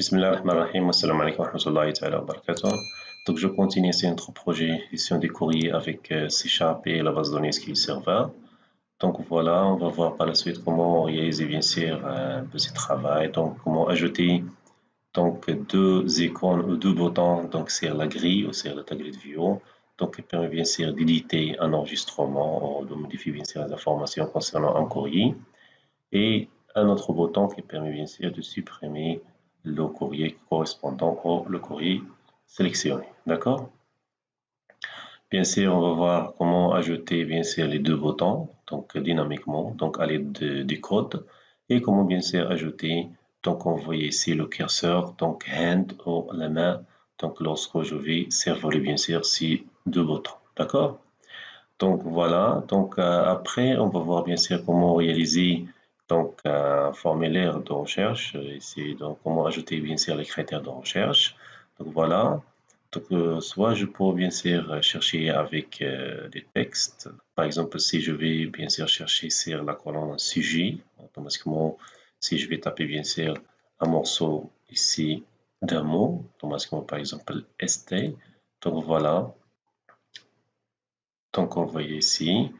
Bismillahirrahmanirrahim, assalamu alaikum wa rahmatullahi ta'ala wa barakatuh. Donc, je continue ici notre projet gestion des courriers avec C# et la base de données SQL Server. Donc, voilà, on va voir par la suite comment réaliser bien sûr un petit travail. Donc, comment ajouter donc, deux icônes ou deux boutons donc, sur la grille ou sur la grille de view. Donc, il permet bien sûr d'éditer un enregistrement ou de modifier bien sûr les informations concernant un courrier. Et un autre bouton qui permet bien sûr de supprimer le courrier correspondant au courrier sélectionné. D'accord? Bien sûr, on va voir comment ajouter bien sûr les deux boutons donc dynamiquement donc à l'aide du code et comment bien sûr ajouter donc on voit ici le curseur donc hand ou la main donc lorsque je vais survoler bien sûr ces deux boutons. D'accord? Donc voilà, donc après on va voir bien sûr comment réaliser donc un formulaire de recherche, ici donc comment ajouter bien sûr les critères de recherche. Donc voilà, donc soit je peux bien sûr chercher avec des textes. Par exemple, si je vais bien sûr chercher sur la colonne sujet, automatiquement si je vais taper bien sûr un morceau ici d'un mot, automatiquement par exemple ST, donc voilà. Donc, on voit ici.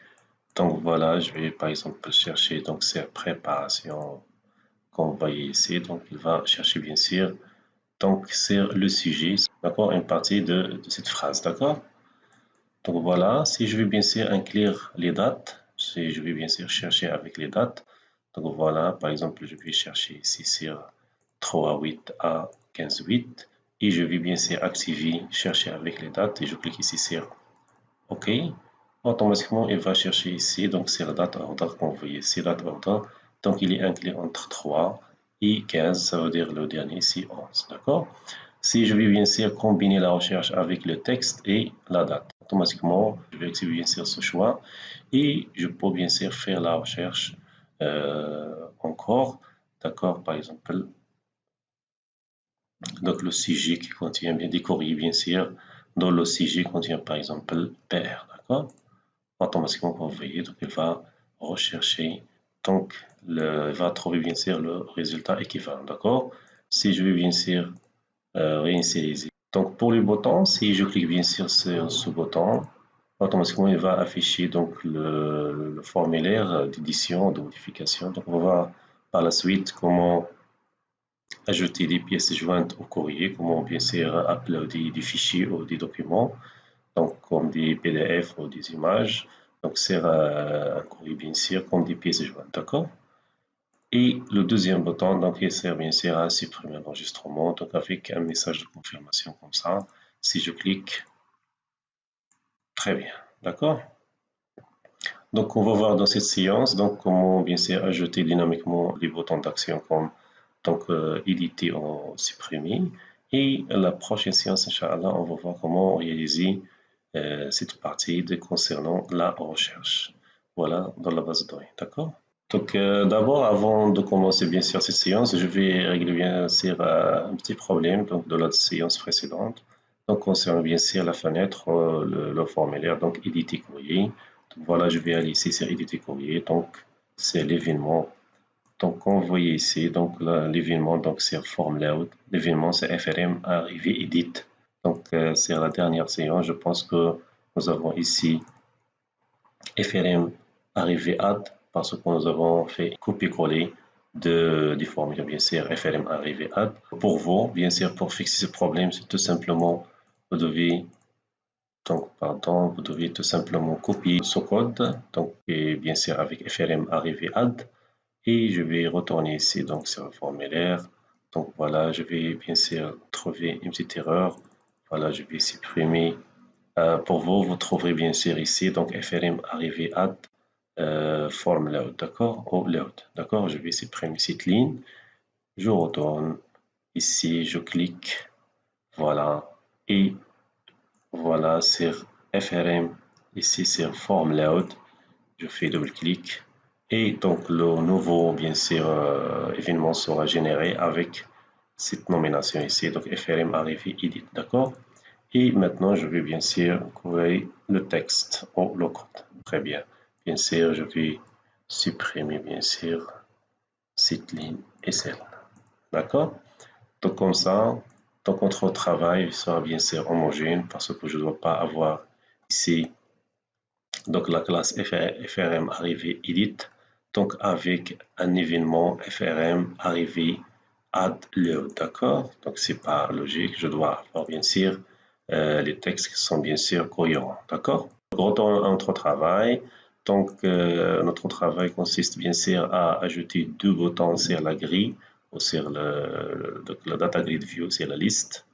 Donc, voilà, je vais par exemple chercher donc c'est préparation qu'on voit ici. Donc, il va chercher bien sûr donc c'est le sujet, d'accord, une partie de cette phrase, d'accord. Donc, voilà, si je vais bien sûr inclure les dates, si je vais bien sûr chercher avec les dates. Donc, voilà, par exemple, je vais chercher ici sur 3-8 à 15-8 et je vais bien sûr activer chercher avec les dates et je clique ici sur OK. Automatiquement, il va chercher ici, donc c'est la date order qu'on voit ici, date order. Donc, il est inclus entre 3 et 15, ça veut dire le dernier ici, 11. D'accord? Si je vais bien sûr combiner la recherche avec le texte et la date, automatiquement, je vais activer bien sûr ce choix et je peux bien sûr faire la recherche encore. D'accord? Par exemple, donc le sujet qui contient bien des courriers, bien sûr, dans le sujet contient par exemple PR. D'accord? Automatiquement vous voyez, donc il va rechercher, donc il va trouver bien sûr le résultat équivalent, d'accord? Si je vais bien sûr réinitialiser. Donc pour le bouton, si je clique bien sûr sur ce bouton, automatiquement il va afficher donc le formulaire d'édition, de modification. Donc on va voir par la suite comment ajouter des pièces jointes au courrier, comment bien sûr uploader des fichiers ou des documents donc comme des PDF ou des images. Donc c'est un courrier bien sûr comme des pièces jointes, d'accord? Et le deuxième bouton, donc il sert bien sûr à supprimer l'enregistrement, donc avec un message de confirmation comme ça. Si je clique, très bien, d'accord? Donc on va voir dans cette séance donc comment bien sûr ajouter dynamiquement les boutons d'action comme donc éditer ou supprimer. Et la prochaine séance, Inch'Allah, on va voir comment réaliser cette partie concernant la recherche. Voilà, dans la base de données, d'accord? Donc d'abord, avant de commencer bien sûr cette séance, je vais régler bien sûr un petit problème donc, de la séance précédente. Donc concernant bien sûr la fenêtre, le formulaire, donc éditer courrier. Donc, voilà, je vais aller ici sur éditer courrier, donc c'est l'événement. Donc on voit ici donc l'événement, donc c'est form load. L'événement c'est FRM arrivé edit. Donc c'est la dernière séance, je pense que nous avons ici FRM arrivé add parce que nous avons fait copier-coller du formulaire bien sûr FRM arrivé add. Pour vous, bien sûr, pour fixer ce problème, c'est tout simplement vous devez vous devez tout simplement copier ce code, donc et bien sûr avec FRM arrivé add, et je vais retourner ici donc sur le formulaire. Donc voilà, je vais bien sûr trouver une petite erreur. Voilà, je vais supprimer. Pour vous, vous trouverez bien sûr ici donc FRM arrivé add form load, d'accord, ou load, d'accord. Je vais supprimer cette ligne. Je retourne ici, je clique, voilà, et voilà, sur FRM, ici sur Form Load, je fais double-clic et donc le nouveau, bien sûr, événement sera généré avec cette nomination ici, donc FRM arrivé edit, d'accord? Et maintenant, je vais bien sûr couvrir le texte ou le code. Très bien. Bien sûr, je vais supprimer, bien sûr, cette ligne et celle. D'accord? Donc comme ça, donc notre travail sera bien sûr homogène parce que je ne dois pas avoir ici donc la classe FRM arrivée edit, donc avec un événement FRM arrivé add load, d'accord? Donc c'est pas logique, je dois avoir bien sûr les textes qui sont bien sûr cohérents, d'accord? Retournons à notre travail. Donc notre travail consiste bien sûr à ajouter deux boutons sur la grille ou sur la data grid view, c'est la liste.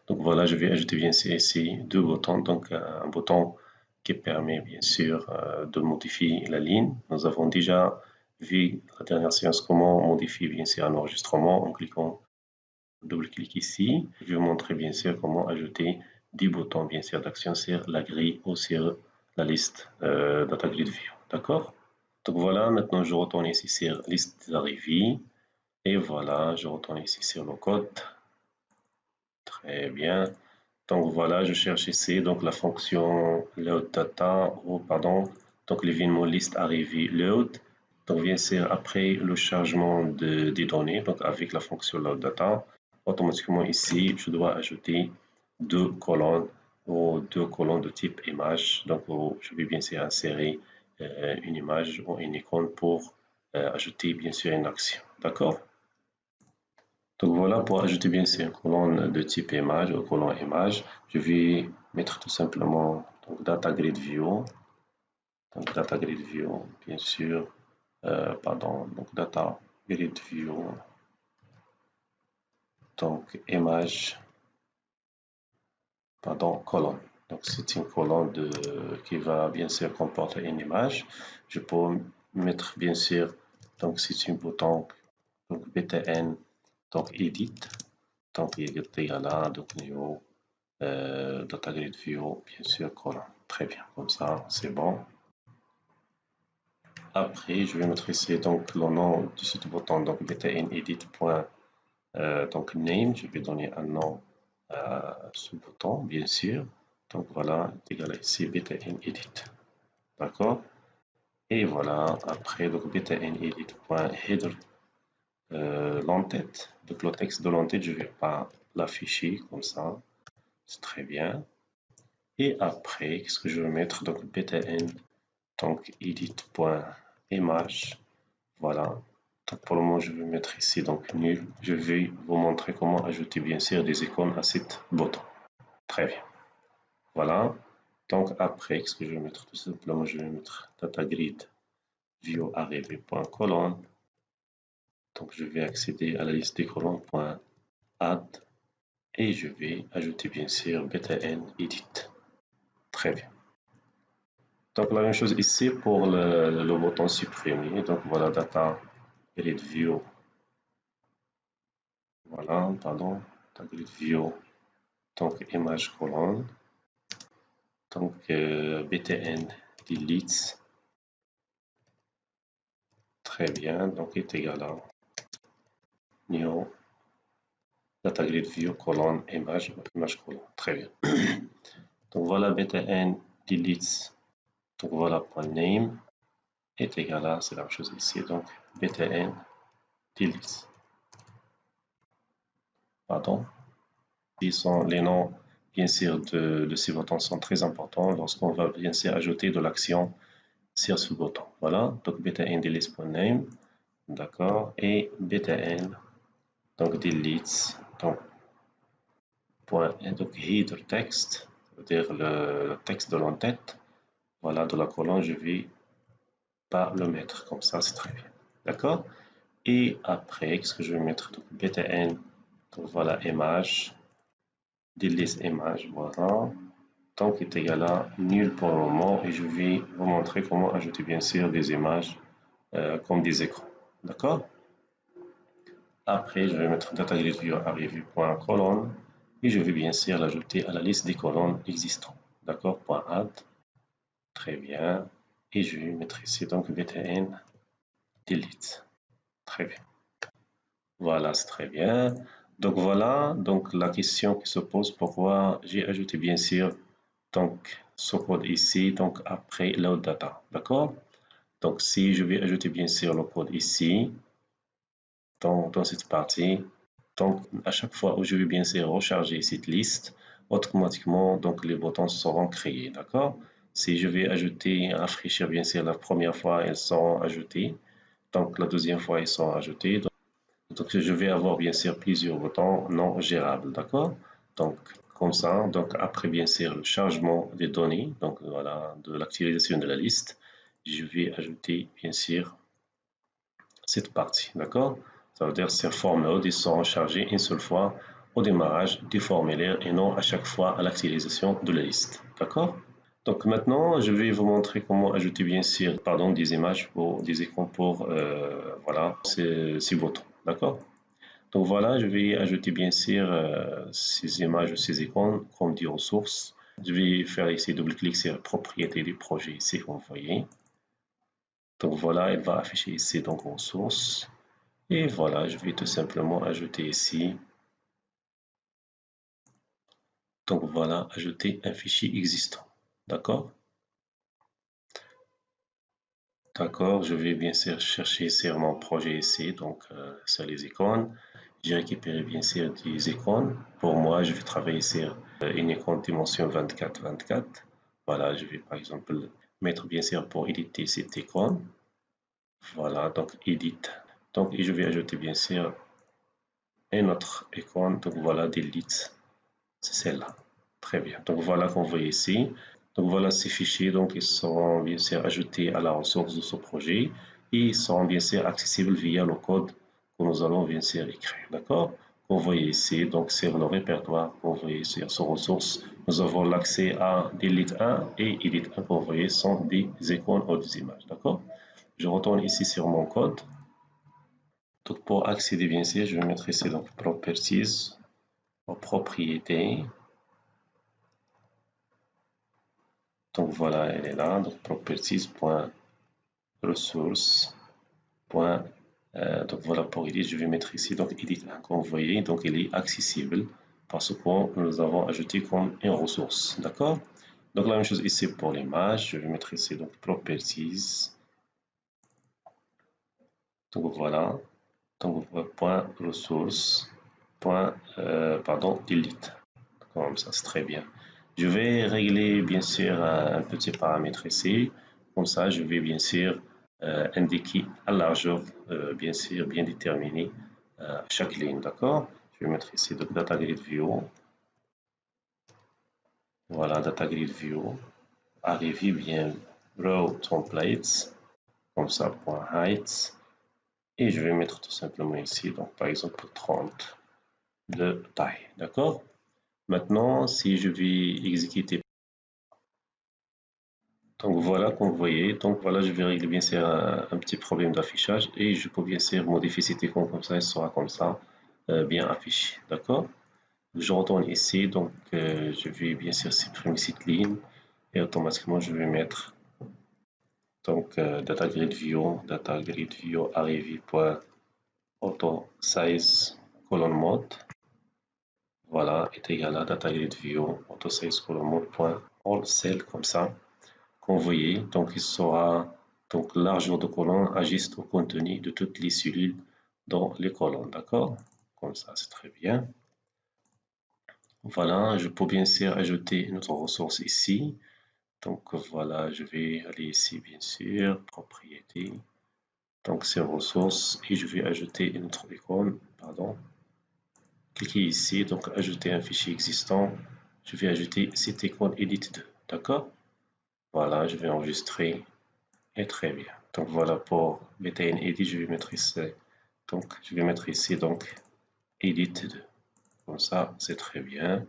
Donc voilà, je vais ajouter bien sûr ici deux boutons. Donc un bouton qui permet bien sûr de modifier la ligne. Nous avons déjà vu la dernière séance comment modifier bien sûr un enregistrement en cliquant, double-clic ici. Je vais vous montrer bien sûr comment ajouter des boutons bien sûr d'action sur la grille ou sur la liste Data Grid View. D'accord? Donc voilà, maintenant je retourne ici sur liste d'arrivée et voilà, je retourne ici sur le code. Très bien. Donc voilà, je cherche ici donc la fonction load data ou pardon, donc l'événement liste arrivée load. Donc bien sûr après le chargement des données, donc avec la fonction load data, automatiquement ici je dois ajouter deux colonnes ou deux colonnes de type image. Donc je vais bien sûr insérer une image ou une icône pour ajouter bien sûr une action. D'accord? Donc voilà, pour ajouter bien sûr une colonne de type image ou colonne image, je vais mettre tout simplement donc, data grid view. Donc data grid view, bien sûr, pardon, donc data grid view, donc image, pardon, colonne. Donc c'est une colonne qui va bien sûr comporter une image. Je peux mettre bien sûr, donc c'est un bouton, donc btn, donc edit, donc il est égal à donc new data grid view, bien sûr, colonne. Très bien, comme ça, c'est bon. Après, je vais mettre ici donc le nom de ce bouton, donc btn-edit. Donc name, je vais donner un nom à ce bouton, bien sûr. Donc voilà, égal à ici btn-edit. D'accord? Et voilà, après, donc btn-edit.header l'entête. Donc le texte de l'entête, je ne vais pas l'afficher comme ça. C'est très bien. Et après, qu'est-ce que je vais mettre? Donc btn, donc edit.image. Voilà. Donc pour le moment, je vais mettre ici donc nul. Je vais vous montrer comment ajouter bien sûr des icônes à cet bouton. Très bien. Voilà. Donc après, qu'est-ce que je vais mettre? Tout simplement, je vais mettre data grid view arrivé.colonne. Donc je vais accéder à la liste des colonnes.add et je vais ajouter bien sûr btn edit. Très bien. Donc la même chose ici pour le bouton supprimer. Donc voilà data grid view. Voilà, pardon, data grid view. Donc image colonne. Donc btn delete. Très bien. Donc est égal à new data grid view colonne image colonne. Très bien. Donc voilà btn delete. Donc voilà point name est égal à, c'est la même chose ici. Donc btn delete. Pardon. Les noms, bien sûr, de ces boutons sont très importants lorsqu'on va bien sûr ajouter de l'action sur ce bouton. Voilà, donc btn delete.name, d'accord, et btn, donc delete, donc, donc header text, c'est-à-dire le texte de l'entête, voilà, de la colonne, je vais pas le mettre comme ça, c'est très bien, d'accord. Et après, qu'est-ce que je vais mettre? Donc btn, donc voilà, image, delete image, voilà. Donc est égal à nul pour le moment et je vais vous montrer comment ajouter bien sûr des images comme des écrans. D'accord? Après, je vais mettre data grid view arrivé.colonne et je vais bien sûr l'ajouter à la liste des colonnes existantes. D'accord? .add. Très bien. Et je vais mettre ici donc btn delete. Très bien. Voilà, c'est très bien. Donc voilà, donc la question qui se pose, pourquoi j'ai ajouté bien sûr donc ce code ici, donc après load data, d'accord? Donc si je vais ajouter bien sûr le code ici, dans cette partie, Donc, à chaque fois où je vais bien sûr recharger cette liste, automatiquement, donc les boutons seront créés, d'accord? Si je vais ajouter, rafraîchir bien sûr la première fois, ils seront ajoutés. Donc, la deuxième fois, ils sont ajoutés. Donc, je vais avoir bien sûr plusieurs boutons non gérables, d'accord? Donc, comme ça, donc après bien sûr le chargement des données, donc voilà, de l'actualisation de la liste, je vais ajouter bien sûr cette partie, d'accord? Ça veut dire ces formules ils seront chargés une seule fois au démarrage du formulaire et non à chaque fois à l'actualisation de la liste, d'accord? Donc maintenant, je vais vous montrer comment ajouter bien sûr, pardon, des images pour des icônes pour voilà ces boutons, d'accord? Donc voilà, je vais ajouter bien sûr ces images ou ces icônes comme des ressources. Je vais faire ici double-clic sur propriété du projet ici, comme vous voyez. Donc voilà, elle va afficher ici donc ressources. Et voilà, je vais tout simplement ajouter ici. Donc voilà, ajouter un fichier existant. D'accord? D'accord, je vais bien sûr chercher sur mon projet ici, donc sur les icônes. J'ai récupéré bien sûr des icônes. Pour moi, je vais travailler sur une icône dimension 24-24. Voilà, je vais par exemple mettre bien sûr pour éditer cette icône. Voilà, donc edit. Donc, et je vais ajouter bien sûr une autre icône. Donc voilà, delete. C'est celle-là. Très bien. Donc voilà qu'on voit ici. Donc voilà ces fichiers. Donc ils seront bien sûr ajoutés à la ressource de ce projet et ils seront bien sûr accessibles via le code que nous allons bien sûr écrire. D'accord? Vous voyez ici, donc sur le répertoire, vous voyez sur ces ressources, nous avons l'accès à Delete 1 et Edit 1, vous voyez, sont des icônes ou des images. D'accord? Je retourne ici sur mon code. Donc pour accéder bien sûr, je vais mettre ici donc Properties, propriétés. Donc voilà, elle est là. Donc properties.resource. Donc voilà pour edit, je vais mettre ici donc edit 1. Comme vous voyez, donc il est accessible parce que nous avons ajouté comme une ressource. D'accord? Donc la même chose ici pour l'image, je vais mettre ici donc properties. Donc voilà. Donc point ressource. Pardon, delete. Comme ça, c'est très bien. Je vais régler bien sûr un petit paramètre ici. Comme ça, je vais bien sûr indiquer la largeur, bien sûr, bien déterminée chaque ligne. D'accord? Je vais mettre ici donc data grid view. Voilà, data grid view. Arriver bien row templates. Comme ça, point height. Et je vais mettre tout simplement ici, donc par exemple 30 de taille. D'accord? Maintenant, si je vais exécuter, donc voilà, comme vous voyez, donc voilà, je vais régler bien sûr un petit problème d'affichage et je peux bien sûr modifier cette icône comme ça, elle sera comme ça, bien affichée, d'accord? Je retourne ici, donc je vais bien sûr supprimer cette ligne et automatiquement je vais mettre donc data grid view arrivé.auto size colonne mode. Voilà, est égal à data grid view auto size colonne mode point all cell comme ça. Comme vous voyez, donc il sera donc largeur de colonne ajuste au contenu de toutes les cellules dans les colonnes, d'accord? Comme ça, c'est très bien. Voilà, je peux bien sûr ajouter une autre ressource ici. Donc voilà, je vais aller ici, bien sûr, propriété. Donc ces ressources et je vais ajouter une autre icône, pardon. Cliquez ici, donc ajouter un fichier existant. Je vais ajouter cette icône edit 2, d'accord? Voilà, je vais enregistrer. Et très bien. Donc voilà pour BTN Edit, je vais mettre ici. Donc je vais mettre ici donc Edit 2. Comme ça, c'est très bien.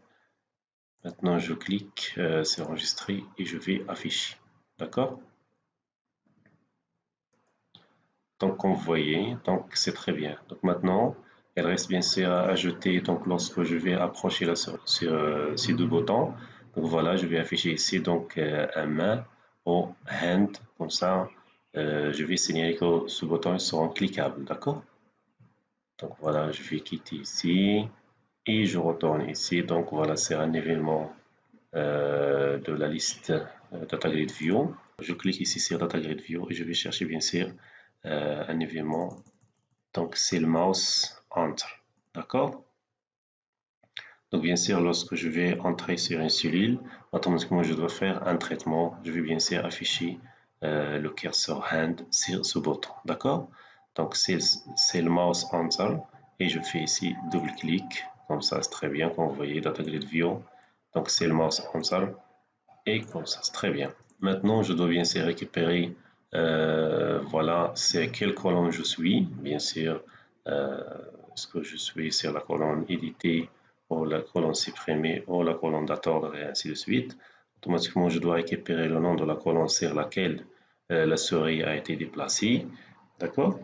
Maintenant, je clique, c'est enregistré et je vais afficher. D'accord? Donc comme vous voyez, donc c'est très bien. Donc maintenant, il reste bien sûr à ajouter. Donc lorsque je vais approcher là sur ces deux boutons, donc voilà, je vais afficher ici donc un main ou hand. Comme ça, je vais signaler que ce bouton sera cliquable. D'accord? Donc voilà, je vais quitter ici et je retourne ici. Donc voilà, c'est un événement de la liste Data Grid View. Je clique ici sur Data Grid View et je vais chercher bien sûr un événement. Donc c'est le mouse Enter. D'accord? Donc, bien sûr, lorsque je vais entrer sur une cellule, automatiquement, je dois faire un traitement. Je vais bien sûr afficher le cursor hand sur ce bouton. D'accord? Donc, c'est le mouse enter et je fais ici double-clic. Comme ça, c'est très bien. Comme vous voyez, Data Grid View. Donc, c'est le mouse enter et comme ça, c'est très bien. Maintenant, je dois bien sûr récupérer, voilà, c'est quelle colonne je suis. Bien sûr, est-ce que je suis sur la colonne éditée ou la colonne supprimée ou la colonne d'attendre et ainsi de suite. Automatiquement, je dois récupérer le nom de la colonne sur laquelle la souris a été déplacée. D'accord?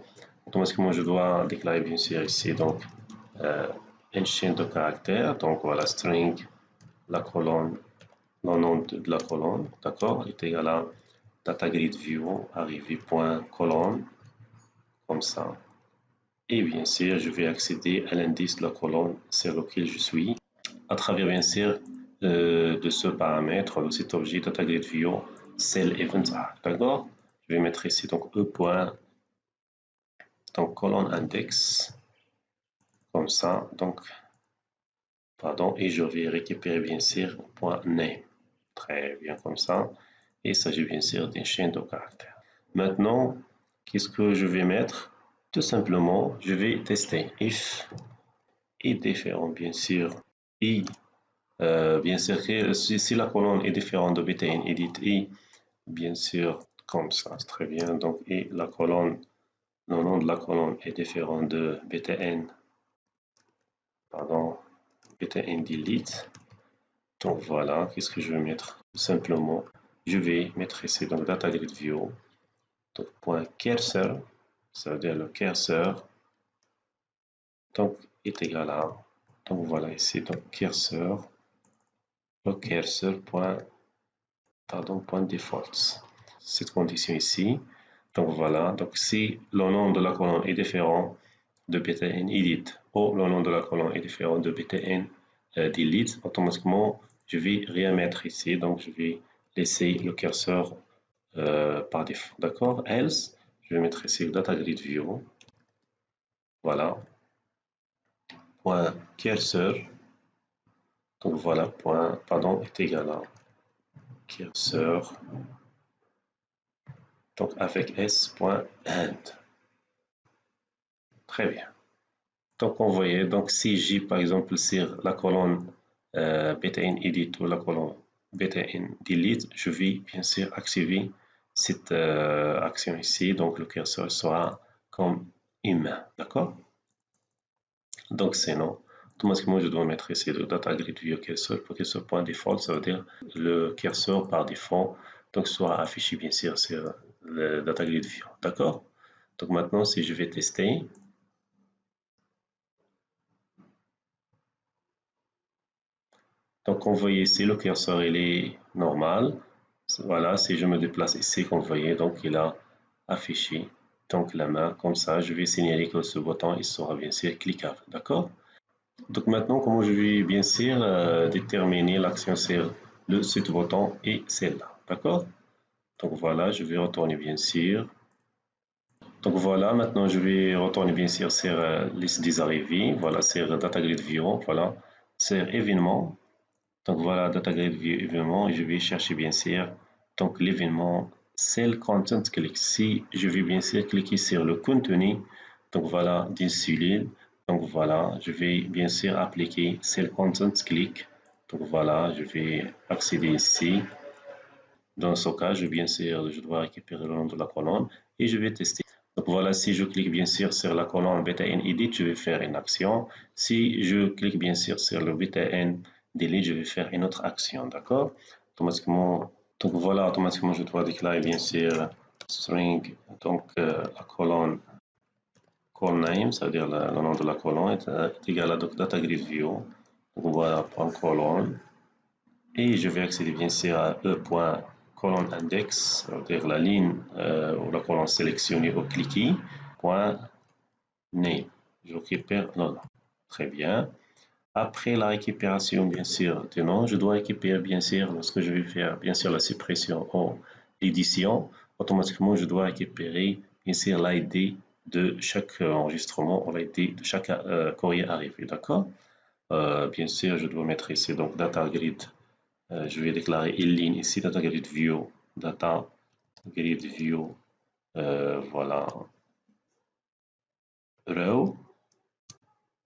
Automatiquement, je dois déclarer bien sûr ici donc une chaîne de caractères. Donc voilà, string, la colonne, le nom de la colonne, d'accord, est égal à DataGridView, arrivé.colonne, comme ça. Et bien sûr, je vais accéder à l'indice de la colonne sur lequel je suis à travers bien sûr de ce paramètre, de cet objet DataGridView cell event arc, d'accord. Je vais mettre ici donc e point, donc colonne index, comme ça, donc pardon, et je vais récupérer bien sûr point name, très bien comme ça. Et il s'agit bien sûr d'une chaîne de caractères. Maintenant, qu'est-ce que je vais mettre? Tout simplement, je vais tester if est différent, bien sûr, et bien sûr que si la colonne est différente de btn edit et bien sûr comme ça, c'est très bien. Donc, et la colonne, le nom de la colonne est différent de btn, pardon, btn delete. Donc voilà, qu'est-ce que je vais mettre? Tout simplement, je vais mettre ici donc data grid view. Donc, point cursor, ça veut dire le curseur, donc est égal à, donc voilà ici, donc curseur, le curseur point, pardon, point default. Cette condition ici, donc voilà, donc si le nom de la colonne est différent de btn edit ou le nom de la colonne est différent de btn delete, automatiquement, je vais rien mettre ici, donc je vais laisser le curseur par défaut, d'accord? Else, je vais mettre ici le data grid view. Voilà. Point curseur. Donc voilà, point, pardon, est égal à curseur. Donc avec s.end. Très bien. Donc on voyait, donc si j'ai par exemple sur la colonne btn edit ou la colonne btn delete, je vais bien sûr activer cette action ici. Donc le curseur sera comme humain. D'accord? Donc c'est non. Automatiquement, je dois mettre ici le data grid view cursor pour que ce point default, ça veut dire le curseur par défaut, donc soit affiché bien sûr sur le data grid view. D'accord? Donc maintenant, si je vais tester, donc on voit ici le curseur il est normal. Voilà, si je me déplace ici, comme vous voyez, donc il a affiché donc la main comme ça. Je vais signaler que ce bouton il sera bien sûr cliquable. D'accord? Donc maintenant, comment je vais bien sûr déterminer l'action sur le site bouton et celle-là. D'accord? Donc voilà, je vais retourner bien sûr. Donc voilà, maintenant je vais retourner bien sûr sur liste des arrivées. Voilà, sur Data Grid View. Voilà, sur événement. Donc voilà, Data Grid View événement. Et je vais chercher bien sûr donc l'événement Cell Content Click. Si je vais bien sûr cliquer sur le contenu, donc voilà, d'une cellule. Donc voilà, je vais bien sûr appliquer Cell Content Click. Donc voilà, je vais accéder ici. Dans ce cas, je dois récupérer le nom de la colonne et je vais tester. Donc voilà, si je clique bien sûr sur la colonne btn edit, je vais faire une action. Si je clique bien sûr sur le btn delete, je vais faire une autre action, d'accord? Automatiquement, donc voilà, automatiquement je dois déclarer bien sûr string, donc la colonne call name, c'est-à-dire le nom de la colonne est égal à data grid view. Donc voilà, point colonne. Et je vais accéder bien sûr à e.colonne index, c'est-à-dire la ligne ou la colonne sélectionnée ou cliquée, point name. Je récupère le nom. Très bien. Après la récupération, bien sûr, du nom, je dois récupérer, bien sûr, lorsque je vais faire, bien sûr, la suppression ou l'édition, automatiquement, je dois récupérer, bien sûr, l'ID de chaque enregistrement, l'ID de chaque courrier arrivé, d'accord? Bien sûr, je dois mettre ici donc data grid. Je vais déclarer une ligne ici, data grid view, data grid view, voilà, row.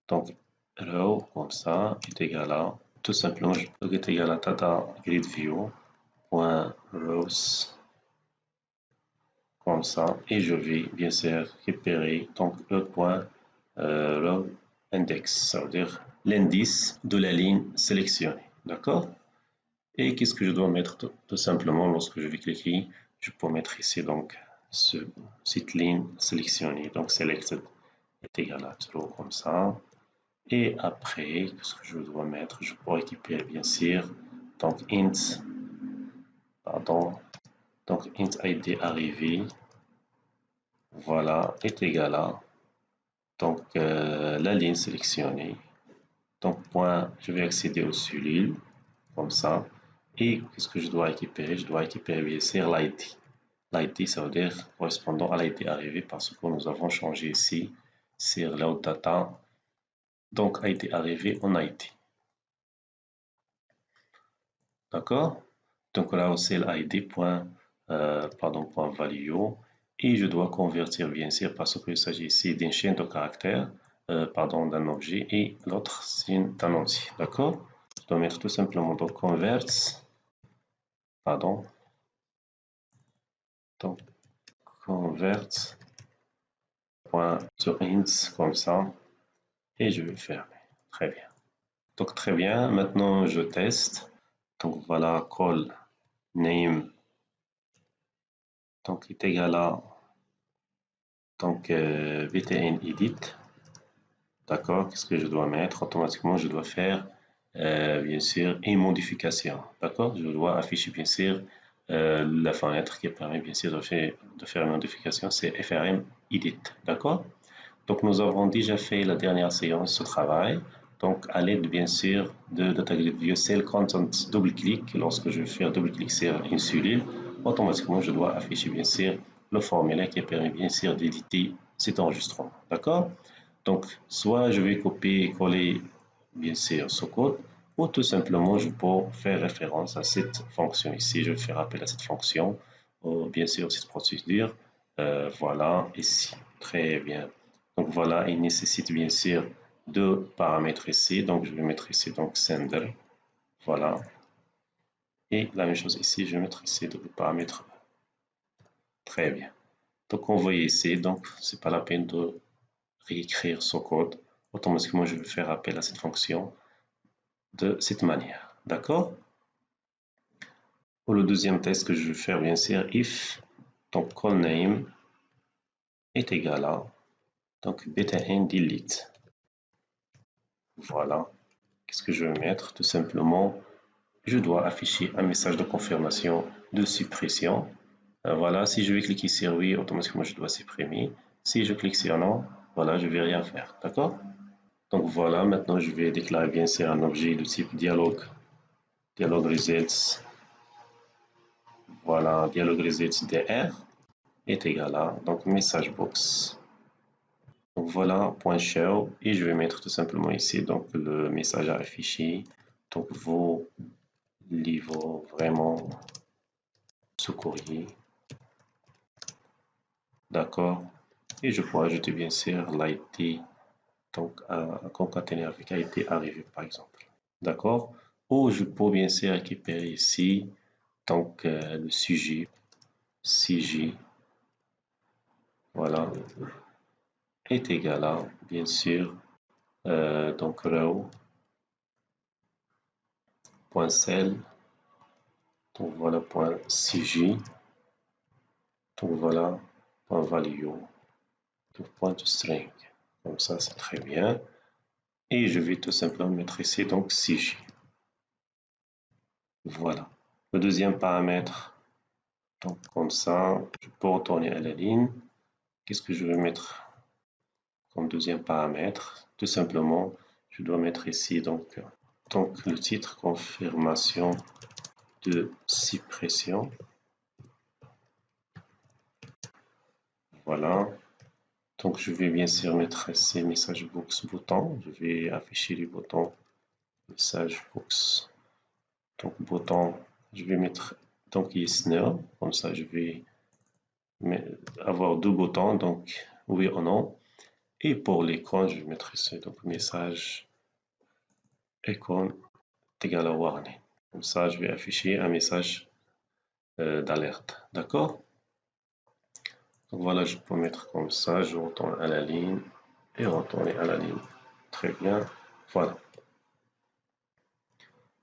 Donc, row comme ça est égal à, tout simplement, je peux est égal à data grid view point rows comme ça, et je vais bien sûr récupérer donc le point row index, ça veut dire l'indice de la ligne sélectionnée, d'accord? Et qu'est-ce que je dois mettre tout simplement lorsque je vais cliquer, je peux mettre ici donc cette ligne sélectionnée, donc selected est égal à true comme ça. Et après, qu'est-ce que je dois mettre? Je peux récupérer bien sûr donc int, pardon, donc int id arrivé, voilà, est égal à donc la ligne sélectionnée. Donc point, je vais accéder au cellules comme ça. Et qu'est-ce que je dois récupérer? Je dois récupérer bien sûr l'ID. L'ID, ça veut dire correspondant à l'ID arrivé parce que nous avons changé ici sur load data. Donc ID arrivé en ID. D'accord? Donc là aussi l'ID point, point value. Et je dois convertir bien sûr parce qu'il s'agit ici d'une chaîne de caractères, d'un objet, et l'autre c'est un entier. D'accord? Je dois mettre tout simplement donc converts, pardon, donc convert point to int comme ça, et je vais fermer. Très bien. Donc très bien, maintenant je teste. Donc voilà, call name donc est égal à donc btn edit. D'accord, qu'est-ce que je dois mettre? Automatiquement, je dois faire bien sûr une modification. D'accord, je dois afficher bien sûr la fenêtre qui permet bien sûr de faire une modification, c'est FRM Edit. D'accord, donc nous avons déjà fait la dernière séance de travail. Donc à l'aide bien sûr de Data Grid View Cell Content double-clic, lorsque je vais faire double-clic sur une cellule, automatiquement je dois afficher bien sûr le formulaire qui permet bien sûr d'éditer cet enregistrement. D'accord, donc soit je vais copier et coller bien sûr ce code, ou tout simplement je peux faire référence à cette fonction ici. Je vais faire appel à cette fonction, ou bien sûr cette procédure. Voilà ici. Très bien. Donc voilà, il nécessite bien sûr deux paramètres ici. Donc je vais mettre ici donc sender. Voilà. Et la même chose ici, je vais mettre ici le paramètre. Très bien. Donc on voit ici, donc c'est pas la peine de réécrire ce code. Automatiquement, je vais faire appel à cette fonction de cette manière. D'accord? Pour le deuxième test que je vais faire, bien sûr, if donc call name est égal à donc btn delete. Voilà. Qu'est-ce que je vais mettre? Tout simplement, je dois afficher un message de confirmation de suppression. Voilà, si je vais cliquer sur oui, automatiquement je dois supprimer. Si je clique sur non, voilà, je ne vais rien faire. D'accord? Donc voilà, maintenant je vais déclarer bien sûr un objet de type dialogue results. Voilà, dialogue results dr est égal à donc message box. Donc voilà, point show, et je vais mettre tout simplement ici donc le message à afficher. Donc vos livres vraiment ce courrier. D'accord, et je peux ajouter bien sûr l'ID donc à concaténer avec IT arrivé par exemple. D'accord, ou je peux bien sûr récupérer ici donc le sujet CJ, voilà, est égal à bien sûr donc row point cell, donc voilà point CJ, donc voilà point value, donc point string. Comme ça c'est très bien, et je vais tout simplement mettre ici donc CJ. Voilà. Le deuxième paramètre, donc comme ça, je peux retourner à la ligne. Qu'est-ce que je vais mettre comme deuxième paramètre? Tout simplement, je dois mettre ici donc le titre confirmation de suppression. Voilà. Donc, je vais bien sûr mettre ces message box bouton. Je vais afficher les boutons message box. Donc, bouton, je vais mettre donc yes no. Comme ça, je vais avoir deux boutons, donc oui ou non. Et pour l'icône, je vais mettre ici donc message icône égal à warning. Comme ça, je vais afficher un message d'alerte. D'accord? Donc voilà, je peux mettre comme ça, je retourne à la ligne et retourner à la ligne. Très bien. Voilà.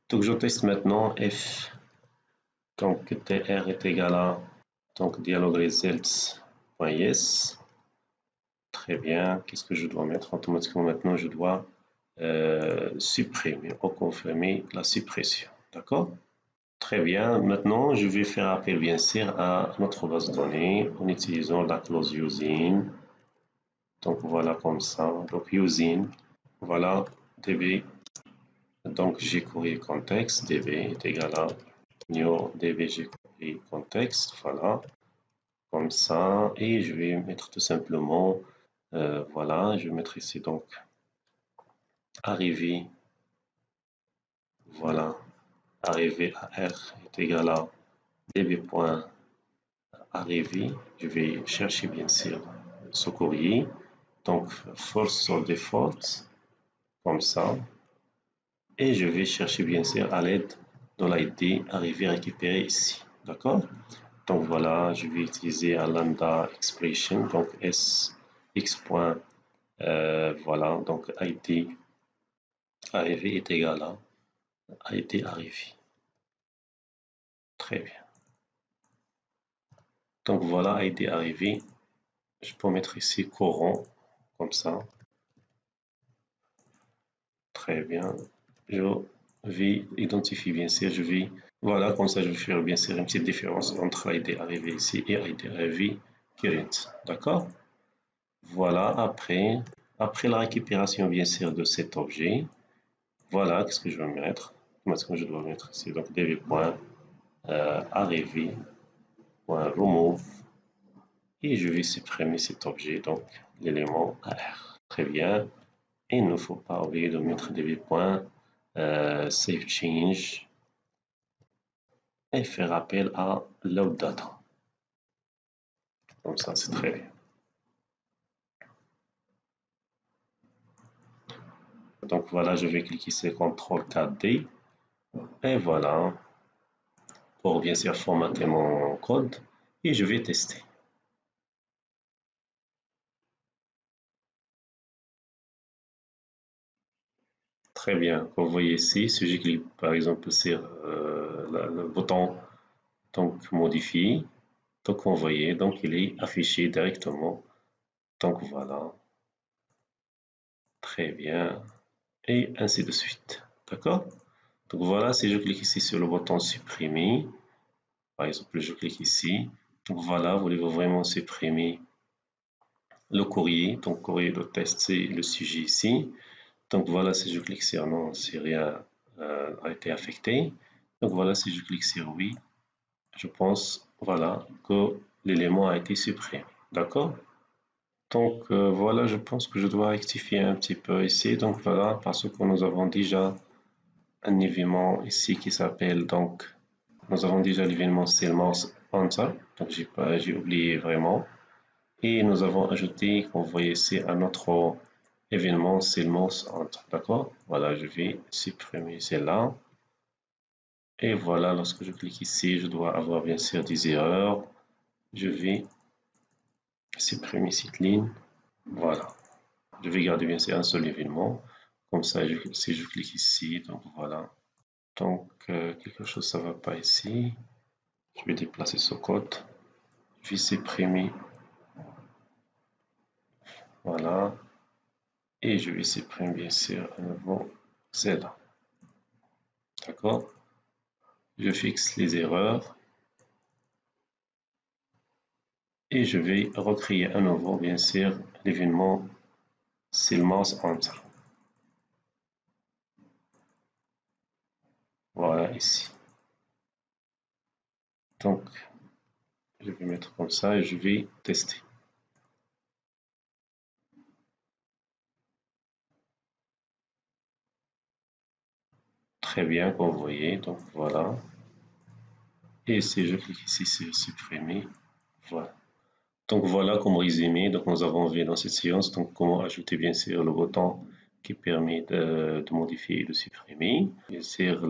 Donc je teste maintenant if donc tr est égal à donc dialog results.yes. Très bien. Qu'est-ce que je dois mettre? Automatiquement maintenant je dois supprimer ou confirmer la suppression. D'accord? Très bien. Maintenant je vais faire appel bien sûr à notre base de données en utilisant la clause using. Donc voilà comme ça. Donc using. Voilà db. Donc jQuery context db est égal à new db jQuery context. Voilà. Comme ça. Et je vais mettre tout simplement voilà. Je vais mettre ici donc arrivé. Voilà. Arrivé à R est égal à db.arrivé. Je vais chercher bien sûr ce courrier. Donc false sur default. Comme ça. Et je vais chercher bien sûr à l'aide de l'ID arrivé récupérer ici. D'accord? Donc voilà, je vais utiliser un lambda expression, donc s x. Voilà, donc ID arrivé est égal à ID arrivé. Très bien. Donc voilà, ID arrivé. Je peux mettre ici courant, comme ça. Très bien. Je vais identifier bien sûr, je vais, voilà, comme ça je vais faire bien sûr une petite différence entre ID arrivé ici et ID arrivé current. D'accord? Voilà, après la récupération bien sûr de cet objet, voilà, qu'est-ce que je vais mettre? Qu'est-ce que je dois mettre ici? Donc db.arrivé.remove et je vais supprimer cet objet, donc l'élément AR. Très bien. Et il ne faut pas oublier de mettre db.savechange et faire appel à load data. Comme ça, c'est très bien. Donc voilà, je vais cliquer sur CTRL 4D et voilà, pour bien sûr formater mon code et je vais tester. Très bien, comme vous voyez ici, si je clique par exemple sur le bouton donc modifier, donc vous voyez, donc il est affiché directement. Donc voilà, très bien, et ainsi de suite. D'accord? Donc voilà, si je clique ici sur le bouton supprimer, par exemple, je clique ici, donc voilà, voulez-vous vraiment supprimer le courrier, donc courrier de test, c'est le sujet ici. Donc voilà, si je clique sur non, si rien a été affecté. Donc voilà, si je clique sur oui, je pense voilà que l'élément a été supprimé. D'accord? Donc voilà, je pense que je dois rectifier un petit peu ici. Donc voilà, parce que nous avons déjà un événement ici qui s'appelle donc, nous avons déjà l'événement Salesforce Answer. Donc j'ai oublié vraiment. Et nous avons ajouté, comme vous voyez ici, un autre événement Salesforce Answer. D'accord? Voilà, je vais supprimer celle-là. Et voilà, lorsque je clique ici, je dois avoir bien sûr des erreurs. Je vais supprimer cette ligne. Voilà. Je vais garder bien sûr un seul événement. Comme ça, si je clique ici, donc voilà. Donc, quelque chose, ça ne va pas ici. Je vais déplacer ce code. Je vais supprimer. Voilà. Et je vais supprimer bien sûr à nouveau celle-là. D'accord? Je fixe les erreurs. Et je vais recréer à nouveau bien sûr l'événement Salesforce Enter. Voilà ici. Donc, je vais mettre comme ça et je vais tester. Très bien, comme vous voyez. Donc voilà. Et si je clique ici sur supprimer, voilà. Donc voilà comme résumé. Donc nous avons vu dans cette séance donc comment ajouter bien sûr le bouton qui permet de modifier et de supprimer. Bien sûr,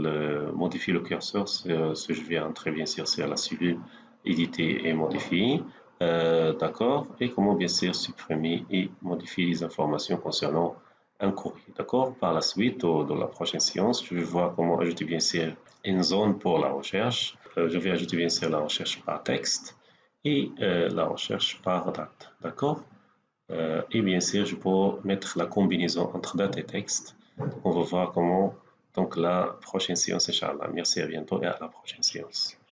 modifier le curseur, ce que je viens d'entrer bien sûr c'est la cellule éditer et modifier. D'accord. Et comment bien sûr supprimer et modifier les informations concernant un courrier. D'accord. Par la suite, dans la prochaine séance, je vais voir comment ajouter bien sûr une zone pour la recherche. Je vais ajouter bien sûr la recherche par texte et la recherche par date. D'accord. Et bien sûr, je peux mettre la combinaison entre date et texte. Donc, on va voir comment. Donc, la prochaine séance, Inch'Allah. Merci, à bientôt et à la prochaine séance.